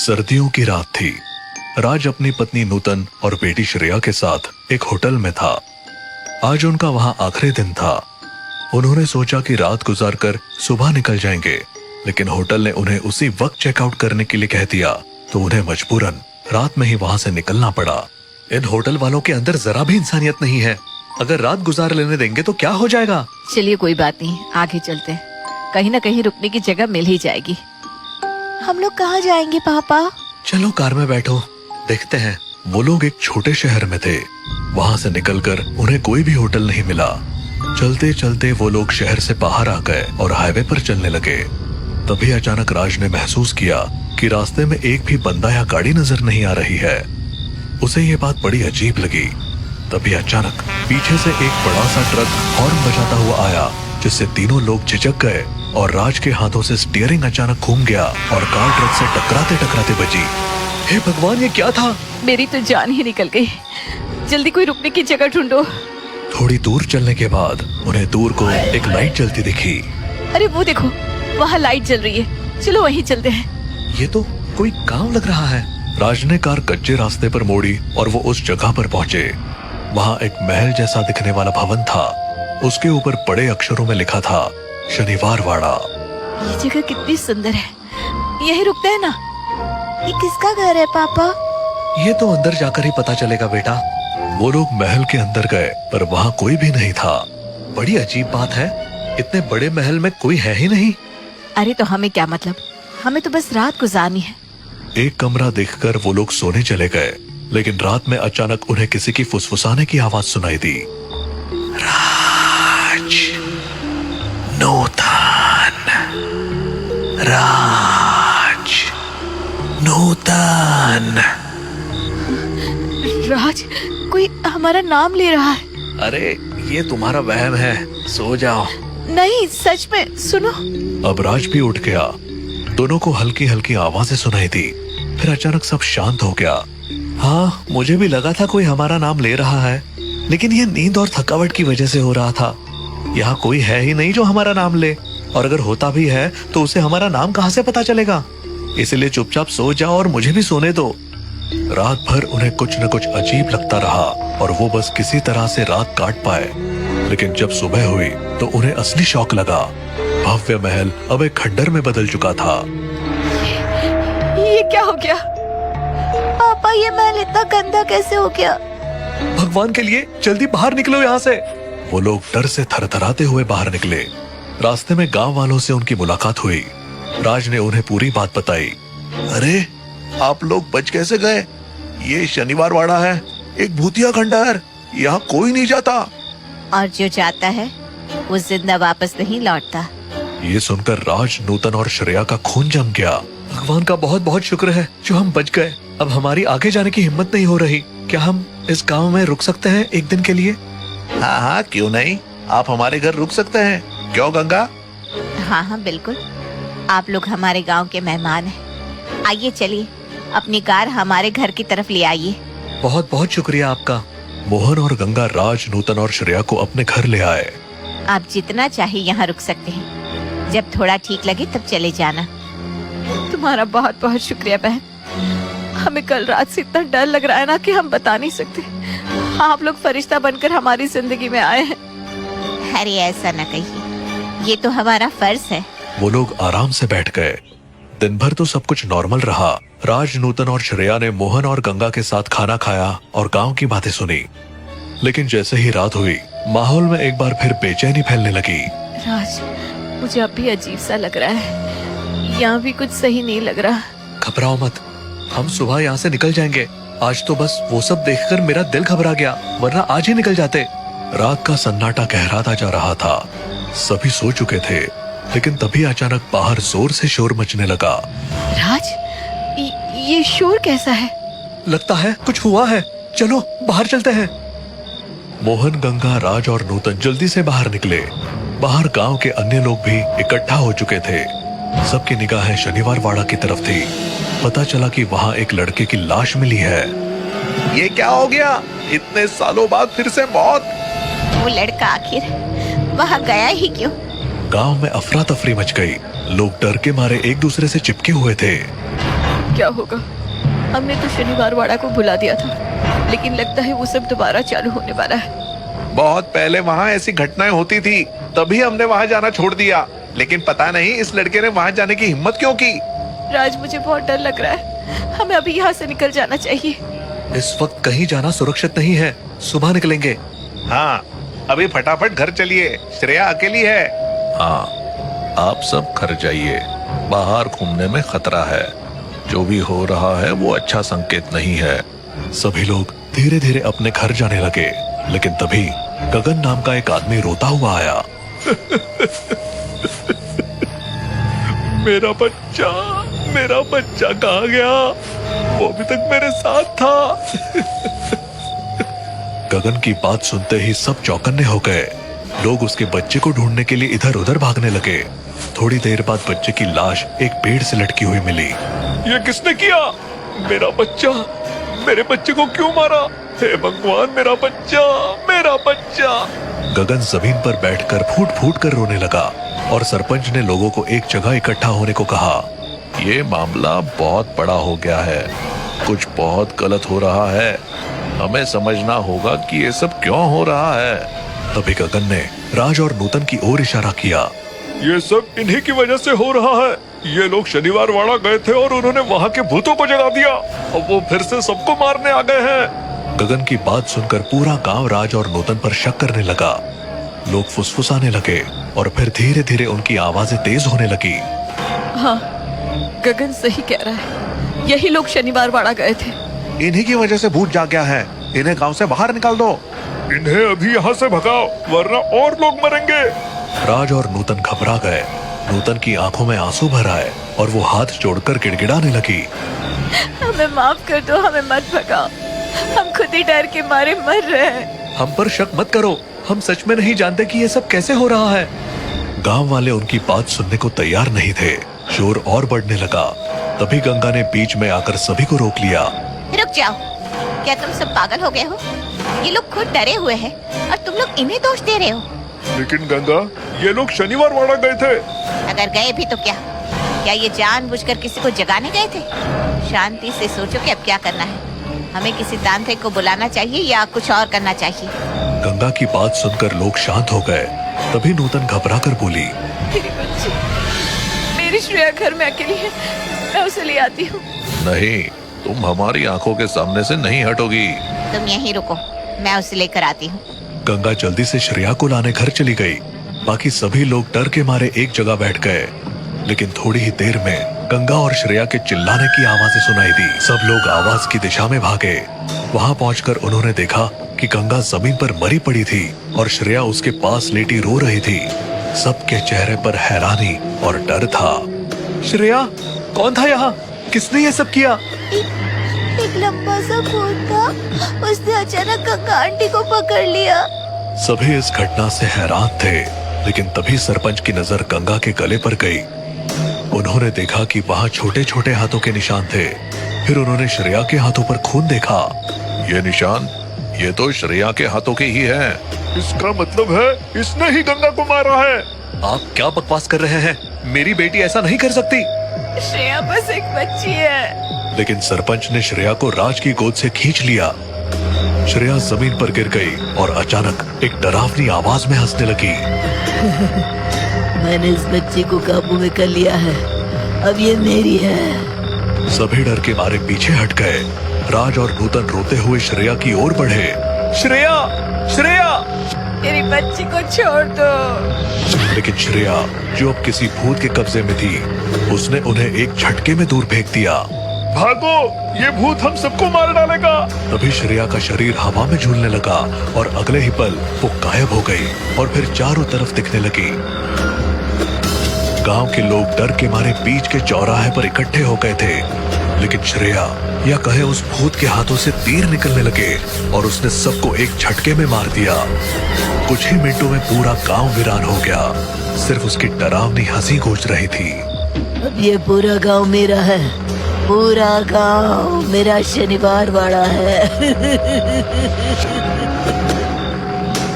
सर्दियों की रात थी। राज अपनी पत्नी नूतन और बेटी श्रेया के साथ एक होटल में था। आज उनका वहां आखिरी दिन था। उन्होंने सोचा कि रात गुजारकर सुबह निकल जाएंगे, लेकिन होटल ने उन्हें उसी वक्त चेकआउट करने के लिए कह दिया, तो उन्हें मजबूरन रात में ही वहां से निकलना पड़ा। इन होटल वालों के अंदर जरा भी इंसानियत नहीं है। अगर रात गुजार लेने देंगे तो क्या हो जाएगा। चलिए कोई बात नहीं, आगे चलते हैं। कहीं न कहीं रुकने की जगह मिल ही जाएगी। हम लोग कहाँ जाएंगे पापा? चलो कार में बैठो, देखते हैं। वो लोग एक छोटे शहर में थे। वहां से निकलकर उन्हें कोई भी होटल नहीं मिला। चलते चलते वो लोग शहर से बाहर आ गए और हाईवे पर चलने लगे। तभी अचानक राज ने महसूस किया कि रास्ते में एक भी बंदा या गाड़ी नजर नहीं आ रही है। उसे ये बात बड़ी अजीब लगी। तभी अचानक पीछे से एक बड़ा सा ट्रक हॉर्न बजाता हुआ आया, जिससे तीनों लोग झिझक गए और राज के हाथों से स्टीयरिंग अचानक घूम गया और कार ट्रक से टकराते टकराते बजी। हे भगवान, ये क्या था? मेरी तो जान ही निकल गई। जल्दी कोई रुकने की जगह ढूंढो। थोड़ी दूर चलने के बाद उन्हें दूर को एक लाइट जलती दिखी। अरे वो देखो, वहाँ लाइट जल रही है। चलो वहीं चलते हैं। ये तो कोई गांव लग रहा है। राज ने कार कच्चे रास्ते पर मोड़ी और वो उस जगह पर पहुंचे। वहाँ एक महल जैसा दिखने वाला भवन था। उसके ऊपर बड़े अक्षरों में लिखा था, शनिवार वाड़ा। ये जगह कितनी सुंदर है। यही रुकते हैं ना? ये किसका घर है पापा? ये तो अंदर जाकर ही पता चलेगा बेटा। वो लोग महल के अंदर गए, पर वहाँ कोई भी नहीं था। बड़ी अजीब बात है, इतने बड़े महल में कोई है ही नहीं। अरे तो हमें क्या मतलब, हमें तो बस रात गुजारनी है। एक कमरा देखकर वो लोग सोने चले गए, लेकिन रात में अचानक उन्हें किसी की फुसफुसाने की आवाज सुनाई दी। राज, नूतन, राज, नूतन। राज, कोई हमारा नाम ले रहा है। अरे ये तुम्हारा वहम है, सो जाओ। नहीं, सच में सुनो। अब राज भी उठ गया। दोनों को हल्की हल्की आवाजें सुनाई दी। फिर अचानक सब शांत हो गया। हाँ, मुझे भी लगा था कोई हमारा नाम ले रहा है, लेकिन ये नींद और थकावट की वजह से हो रहा था। यहाँ कोई है ही नहीं जो हमारा नाम ले, और अगर होता भी है तो उसे हमारा नाम कहाँ से पता चलेगा। इसलिए चुपचाप सो जाओ और मुझे भी सोने दो। रात भर उन्हें कुछ न कुछ अजीब लगता रहा और वो बस किसी तरह से रात काट पाए। लेकिन जब सुबह हुई तो उन्हें असली शौक लगा। भव्य महल अब एक खंडर में बदल चुका था। ये क्या हो गया? पापा, ये महल इतना गंदा कैसे हो गया? भगवान के लिए जल्दी बाहर निकलो यहाँ से। वो लोग डर से थरथराते हुए बाहर निकले। रास्ते में गांव वालों से उनकी मुलाकात हुई। राज ने उन्हें पूरी बात बताई। अरे, आप लोग बच कैसे गए? ये शनिवार वाड़ा है, एक भूतिया खंडर। यहाँ कोई नहीं जाता, और जो जाता है वो जिंदा वापस नहीं लौटता। ये सुनकर राज, नूतन और श्रेया का खून जम गया। भगवान का बहुत बहुत शुक्र है जो हम बच गए। अब हमारी आगे जाने की हिम्मत नहीं हो रही। क्या हम इस गांव में रुक सकते हैं एक दिन के लिए? हाँ हाँ, क्यों नहीं, आप हमारे घर रुक सकते हैं। क्यों गंगा? हाँ हाँ बिल्कुल, आप लोग हमारे गांव के मेहमान हैं। आइए चलिए, अपनी कार हमारे घर की तरफ ले आइए। बहुत बहुत शुक्रिया आपका। मोहन और गंगा राज, नूतन और श्रेया को अपने घर ले आए। आप जितना चाहे यहाँ रुक सकते हैं। जब थोड़ा ठीक लगे तब चले जाना। तुम्हारा बहुत बहुत शुक्रिया बहन। हमें कल रात से इतना डर लग रहा है ना कि हम बता नहीं सकते। आप लोग फरिश्ता बनकर हमारी जिंदगी में आए हैं। अरे ऐसा न कहिए, ये तो हमारा फर्ज है। वो लोग आराम से बैठ गए। दिन भर तो सब कुछ नॉर्मल रहा। राज, नूतन और श्रेया ने मोहन और गंगा के साथ खाना खाया और गांव की बातें सुनी। लेकिन जैसे ही रात हुई, माहौल में एक बार फिर बेचैनी फैलने लगी। राज, मुझे अब भी अजीब सा लग रहा है। यहाँ भी कुछ सही नहीं लग रहा। घबराओ मत, हम सुबह यहाँ से निकल जाएंगे। आज तो बस वो सब देखकर मेरा दिल घबरा गया, वरना आज ही निकल जाते। रात का सन्नाटा गहराता जा रहा था। सभी सो चुके थे, लेकिन तभी अचानक बाहर जोर से शोर मचने लगा। राज, ये शोर कैसा है? लगता है कुछ हुआ है। चलो बाहर चलते हैं। मोहन, गंगा, राज और नूतन जल्दी से बाहर निकले। बाहर गांव के अन्य लोग भी इकट्ठा हो चुके थे। सबकी निगाहें शनिवार वाड़ा की तरफ थी। पता चला कि वहाँ एक लड़के की लाश मिली है। ये क्या हो गया? इतने सालों बाद फिर से मौत। वो लड़का आखिर वहाँ गया ही क्यों? गांव में अफरा तफरी मच गई। लोग डर के मारे एक दूसरे से चिपके हुए थे। क्या होगा। हमने तो शनिवार वाड़ा को बुला दिया था, लेकिन लगता है वो सब दोबारा चालू होने वाला है। बहुत पहले वहाँ ऐसी घटनाएं होती थी, तभी हमने वहाँ जाना छोड़ दिया। लेकिन पता नहीं इस लड़के ने वहाँ जाने की हिम्मत क्यों की। राज, मुझे बहुत डर लग रहा है। हमें अभी यहाँ से निकल जाना चाहिए। इस वक्त कहीं जाना सुरक्षित नहीं है, सुबह निकलेंगे। हाँ, अभी फटाफट घर चलिए, श्रेया अकेली है। हाँ, आप सब घर जाइए, बाहर घूमने में खतरा है। जो भी हो रहा है वो अच्छा संकेत नहीं है। सभी लोग धीरे धीरे अपने घर जाने लगे, लेकिन तभी गगन नाम का एक आदमी रोता हुआ आया। मेरा बच्चा कहाँ गया? वो अभी तक मेरे साथ था। गगन की बात सुनते ही सब चौकन्ने हो गए। लोग उसके बच्चे को ढूंढने के लिए इधर उधर भागने लगे। थोड़ी देर बाद बच्चे की लाश एक पेड़ से लटकी हुई मिली। ये किसने किया? मेरा बच्चा, मेरे बच्चे को क्यों मारा? हे भगवान, मेरा बच्चा। गगन जमीन पर बैठकर फूट फूट कर रोने लगा और सरपंच ने लोगों को एक जगह इकट्ठा होने को कहा। ये मामला बहुत बड़ा हो गया है, कुछ बहुत गलत हो रहा है। हमें समझना होगा कि ये सब क्यों हो रहा है। तभी गगन ने राज और नूतन की ओर इशारा किया। ये सब इन्हीं की वजह से हो रहा है। ये लोग शनिवार वाड़ा गए थे और उन्होंने वहाँ के भूतों को जगा दिया और वो फिर से सबको मारने आ गए हैं। गगन की बात सुनकर पूरा गांव राज और नूतन पर शक करने लगा। लोग फुसफुसाने लगे और फिर धीरे धीरे उनकी आवाजें तेज होने लगी। हाँ, गगन सही कह रहा है, यही लोग शनिवार वाड़ा गए थे। इन्हीं की वजह से भूत जाग गया है। इन्हें गांव से बाहर निकाल दो। इन्हें अभी यहाँ से भगाओ, वरना और लोग मरेंगे। राज और नूतन घबरा गए। नूतन की आंखों में आंसू भर आए और वो हाथ जोड़कर गिड़गिड़ाने लगी। हमें माफ कर दो, हमें मत भगाओ, हम खुद ही डर के मारे मर रहे हैं। हम पर शक मत करो, हम सच में नहीं जानते कि ये सब कैसे हो रहा है। गांव वाले उनकी बात सुनने को तैयार नहीं थे। शोर और बढ़ने लगा। तभी गंगा ने बीच में आकर सभी को रोक लिया। रुक जाओ, क्या तुम सब पागल हो गए हो? ये लोग खुद डरे हुए हैं और तुम लोग इन्हें दोष दे रहे हो। लेकिन गंगा, ये लोग शनिवार वाड़ा गए थे। अगर गए भी तो क्या ये जानबूझकर किसी को जगाने गए थे? शांति से सोचो कि अब क्या करना है। हमें किसी तांत्रिक को बुलाना चाहिए या कुछ और करना चाहिए। गंगा की बात सुनकर लोग शांत हो गए। तभी नूतन घबरा कर बोली। मेरी बच्ची, मेरी श्रेया घर में अकेली है, मैं उसे ले आती हूँ। नहीं, तुम हमारी आंखों के सामने से नहीं हटोगी। तुम यहीं रुको, मैं उसे लेकर आती हूँ। गंगा जल्दी से श्रेया को लाने घर चली गई। बाकी सभी लोग डर के मारे एक जगह बैठ गए। लेकिन थोड़ी ही देर में गंगा और श्रेया के चिल्लाने की आवाजें सुनाई दी। सब लोग आवाज की दिशा में भागे। वहां पहुंचकर उन्होंने देखा कि गंगा जमीन पर मरी पड़ी थी और श्रेया उसके पास लेटी रो रही थी। सबके चेहरे पर हैरानी और डर था। श्रेया, कौन था यहाँ? किसने ये सब किया? एक लंबा सा भूत था, उसने अचानक गंगा आंटी को पकड़ लिया। सभी इस घटना से हैरान थे, लेकिन तभी सरपंच की नजर गंगा के गले पर गई। उन्होंने देखा कि वहाँ छोटे छोटे हाथों के निशान थे। फिर उन्होंने श्रेया के हाथों पर खून देखा। ये निशान, ये तो श्रेया के हाथों के ही हैं। इसका मतलब है इसने ही गंगा को मारा है। आप क्या बकवास कर रहे हैं? मेरी बेटी ऐसा नहीं कर सकती। श्रेया बस एक बच्ची है। लेकिन सरपंच ने श्रेया को राज की गोद से खींच लिया। श्रेया जमीन पर गिर गई और अचानक एक डरावनी आवाज में हंसने लगी। मैंने इस बच्ची को काबू में कर लिया है, अब ये मेरी है। सभी डर के मारे पीछे हट गए। राज और नूतन रोते हुए श्रेया की ओर बढ़े। श्रेया, श्रेया, मेरी बच्ची को छोड़ दो। लेकिन श्रेया, जो अब किसी भूत के कब्जे में थी, उसने उन्हें एक झटके में दूर फेंक दिया। भागो, ये भूत हम सबको मार डालेगा। तभी श्रेया का शरीर हवा में झूलने लगा और अगले ही पल वो गायब हो गई और फिर चारों तरफ दिखने लगी। गांव के लोग डर के मारे बीच के चौराहे पर इकट्ठे हो गए थे। लेकिन श्रेया, या कहे उस भूत के हाथों से तीर निकलने लगे और उसने सबको एक झटके में मार दिया। कुछ ही मिनटों में पूरा गांव वीरान हो गया। सिर्फ उसकी डरावनी हंसी गूंज रही थी। अब ये पूरा गांव मेरा है, पूरा गांव मेरा शनिवार वाड़ा है।